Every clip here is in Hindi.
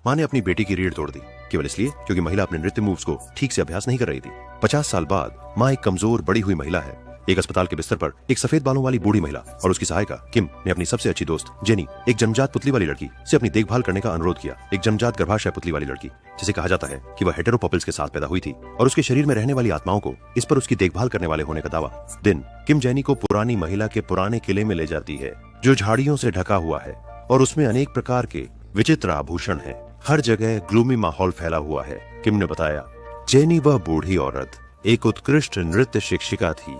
माँ ने अपनी बेटी की रीढ़ तोड़ दी, केवल इसलिए क्योंकि महिला अपने नृत्य मूव्स को ठीक से अभ्यास नहीं कर रही थी। 50 साल बाद माँ एक कमजोर बड़ी हुई महिला है। एक अस्पताल के बिस्तर पर एक सफेद बालों वाली बूढ़ी महिला और उसकी सहायिका किम ने अपनी सबसे अच्छी दोस्त जेनी, एक जन्मजात पुतली वाली लड़की, से अपनी देखभाल करने का अनुरोध किया। एक जन्मजात गर्भाशय पुतली वाली लड़की, जिसे कहा जाता है कि वह हेटेरोपॉपल्स के साथ पैदा हुई थी और उसके शरीर में रहने वाली आत्माओं को इस पर उसकी देखभाल करने वाले होने का दावा। दिन किम जेनी को पुरानी महिला के पुराने किले में ले जाती है, जो झाड़ियों से ढका हुआ है और उसमें अनेक प्रकार के विचित्र आभूषण है। हर जगह ग्लूमी माहौल फैला हुआ है। किम ने बताया, जेनी वह बूढ़ी औरत एक उत्कृष्ट नृत्य शिक्षिका थी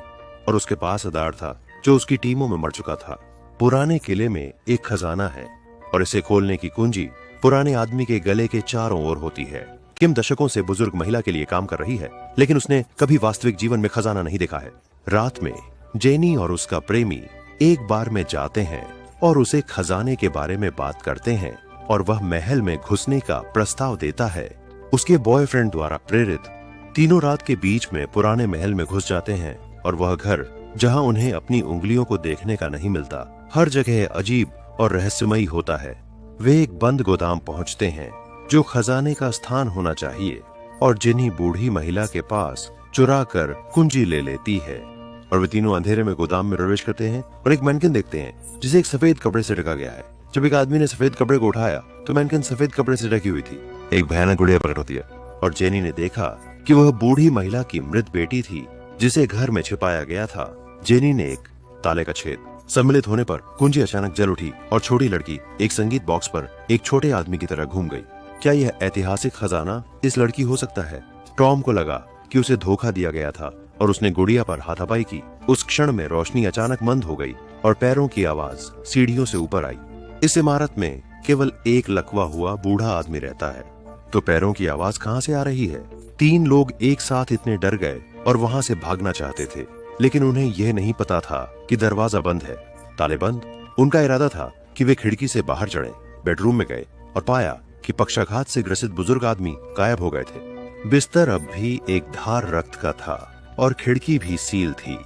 और उसके पास आधार था जो उसकी टीमों में मर चुका था। पुराने किले में एक खजाना है और इसे खोलने की कुंजी पुराने आदमी के गले के चारों ओर होती है। किम दशकों से बुजुर्ग महिला के लिए काम कर रही है, लेकिन उसने कभी वास्तविक जीवन में खजाना नहीं देखा है। रात में जेनी और उसका प्रेमी एक बार में जाते हैं और उसे खजाने के बारे में बात करते हैं और वह महल में घुसने का प्रस्ताव देता है। उसके बॉयफ्रेंड द्वारा प्रेरित तीनों रात के बीच में पुराने महल में घुस जाते हैं और वह घर जहां उन्हें अपनी उंगलियों को देखने का नहीं मिलता, हर जगह अजीब और रहस्यमयी होता है। वे एक बंद गोदाम पहुंचते हैं जो खजाने का स्थान होना चाहिए और जिन्हीं बूढ़ी महिला के पास चुरा कर कुंजी ले लेती है। और वे तीनों अंधेरे में गोदाम में प्रवेश करते हैं और एक मैनकिन देखते हैं जिसे एक सफेद कपड़े से ढका गया है। जब एक आदमी ने सफेद कपड़े को उठाया तो मैनकिन सफेद कपड़े से ढकी हुई थी। एक भयानक गुड़िया प्रकट होती है और जेनी ने देखा कि वह बूढ़ी महिला की मृत बेटी थी जिसे घर में छिपाया गया था। जेनी ने एक ताले का छेद सम्मिलित होने पर कुंजी अचानक जल उठी और छोटी लड़की एक संगीत बॉक्स पर एक छोटे आदमी की तरह घूम गई। क्या यह ऐतिहासिक खजाना इस लड़की हो सकता है? टॉम को लगा कि उसे धोखा दिया गया था और उसने गुड़िया पर हाथापाई की। उस क्षण में रोशनी अचानक मंद हो गई और पैरों की आवाज सीढ़ियों से ऊपर आई। इस इमारत में केवल एक लकवा हुआ बूढ़ा आदमी रहता है, तो पैरों की आवाज कहां से आ रही है? 3 लोग एक साथ इतने डर गए और वहां से भागना चाहते थे, लेकिन उन्हें यह नहीं पता था कि दरवाजा बंद है, ताले बंद। उनका इरादा था कि वे खिड़की से बाहर चढ़े, बेडरूम में गए और पाया कि पक्षाघात से ग्रसित बुजुर्ग आदमी गायब हो गए थे। बिस्तर अब भी एक धार रक्त का था और खिड़की भी सील थी।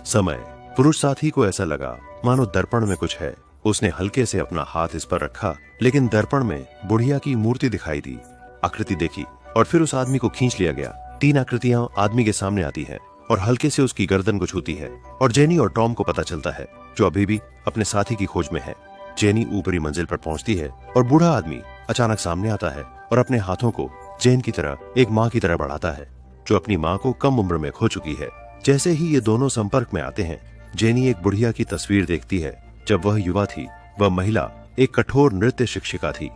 समय पुरुष साथी को ऐसा लगा मानो दर्पण में कुछ है। उसने हल्के से अपना हाथ इस पर रखा, लेकिन दर्पण में बुढ़िया की मूर्ति दिखाई दी। आकृति देखी और फिर उस आदमी को खींच लिया गया। 3 आकृतियां आदमी के सामने आती हैं और हल्के से उसकी गर्दन को छूती है और जेनी और टॉम को पता चलता है, जो अभी भी अपने साथी की खोज में है। जेनी ऊपरी मंजिल पर पहुंचती है और बूढ़ा आदमी अचानक सामने आता है और अपने हाथों को जेन की तरह एक माँ की तरह बढ़ाता है, जो अपनी माँ को कम उम्र में खो चुकी है। जैसे ही ये दोनों संपर्क में आते हैं, जेनी एक बुढ़िया की तस्वीर देखती है। जब वह युवा थी, वह महिला एक कठोर नृत्य शिक्षिका थी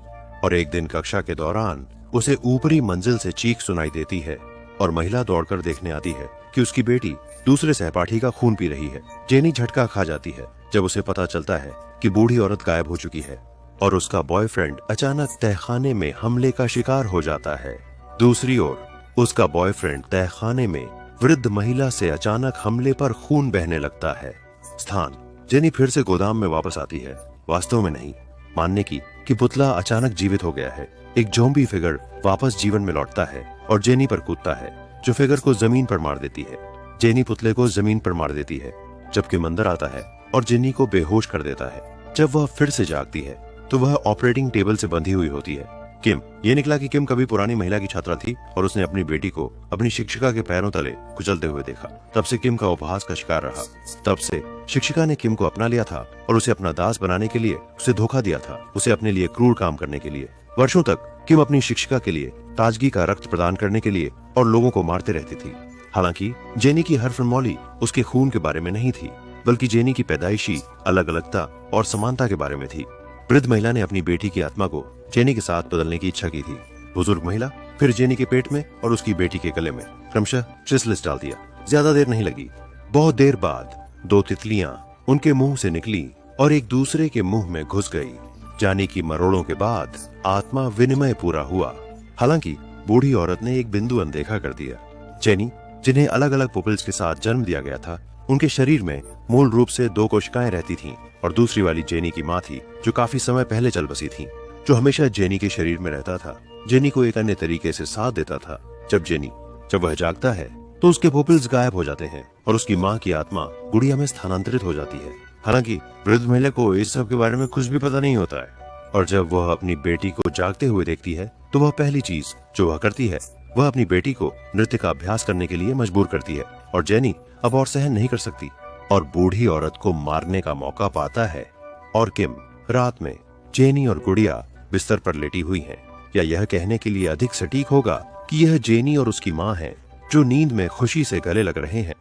और एक दिन कक्षा के दौरान उसे ऊपरी मंजिल से चीख सुनाई देती है और महिला दौड़कर देखने आती है कि उसकी बेटी दूसरे सहपाठी का खून पी रही है। जेनी झटका खा जाती है जब उसे पता चलता है कि बूढ़ी औरत गायब हो चुकी है और उसका बॉयफ्रेंड अचानक तहखाने में हमले का शिकार हो जाता है। दूसरी ओर उसका बॉयफ्रेंड तहखाने में वृद्ध महिला से अचानक हमले पर खून बहने लगता है। स्थान जेनी फिर से गोदाम में वापस आती है, वास्तव में नहीं, मानने की कि पुतला अचानक जीवित हो गया है। एक ज़ॉम्बी फिगर वापस जीवन में लौटता है और जेनी पर कूदता है, जो फिगर को जमीन पर मार देती है। जेनी पुतले को जमीन पर मार देती है, जबकि मंदर आता है और जेनी को बेहोश कर देता है। जब वह फिर से जागती है तो वह ऑपरेटिंग टेबल से बंधी हुई होती है। किम, ये निकला कि किम कभी पुरानी महिला की छात्रा थी और उसने अपनी बेटी को अपनी शिक्षिका के पैरों तले कुचलते हुए देखा। तब से किम का उपहास का शिकार रहा। तब से शिक्षिका ने किम को अपना लिया था और उसे अपना दास बनाने के लिए उसे धोखा दिया था, उसे अपने लिए क्रूर काम करने के लिए। वर्षों तक किम अपनी शिक्षिका के लिए ताजगी का रक्त प्रदान करने के लिए और लोगों को मारते रहती थी। हालांकि जेनी की हर फिल्मौली उसके खून के बारे में नहीं थी, बल्कि जेनी की पैदाइशी अलग अलगता और समानता के बारे में थी। वृद्ध महिला ने अपनी बेटी की आत्मा को जेनी के साथ बदलने की इच्छा की थी। बुजुर्ग महिला फिर जेनी के पेट में और उसकी बेटी के गले में क्रमशः चिसलिस डाल दिया। ज्यादा देर नहीं लगी। बहुत देर बाद 2 तितलियां उनके मुंह से निकली और एक दूसरे के मुंह में घुस गई। जाने की मरोड़ों के बाद आत्मा विनिमय पूरा हुआ। हालांकि बूढ़ी औरत ने एक बिंदु अनदेखा कर दिया। जेनी, जिन्हें अलग अलग पुपल्स के साथ जन्म दिया गया था, उनके शरीर में मूल रूप से 2 कोशिकाएं रहती थीं और दूसरी वाली जेनी की माँ थी, जो काफी समय पहले चल बसी थी, जो हमेशा जेनी के शरीर में रहता था, जेनी को एक अन्य तरीके से साथ देता था। जब वह जागता है तो उसके पुपल्स गायब हो जाते हैं और उसकी माँ की आत्मा गुड़िया में स्थानांतरित हो जाती है। हालांकि वृद्ध महिला को इस सब के बारे में कुछ भी पता नहीं होता है। और जब वह अपनी बेटी को जागते हुए देखती है तो वह पहली चीज जो वह करती है वह अपनी बेटी को नृत्य का अभ्यास करने के लिए मजबूर करती है। और जेनी अब और सहन नहीं कर सकती और बूढ़ी औरत को मारने का मौका पाता है। और किम रात में जेनी और गुड़िया बिस्तर पर लेटी हुई हैं। या यह कहने के लिए अधिक सटीक होगा कि यह जेनी और उसकी माँ है जो नींद में खुशी से गले लग रहे हैं।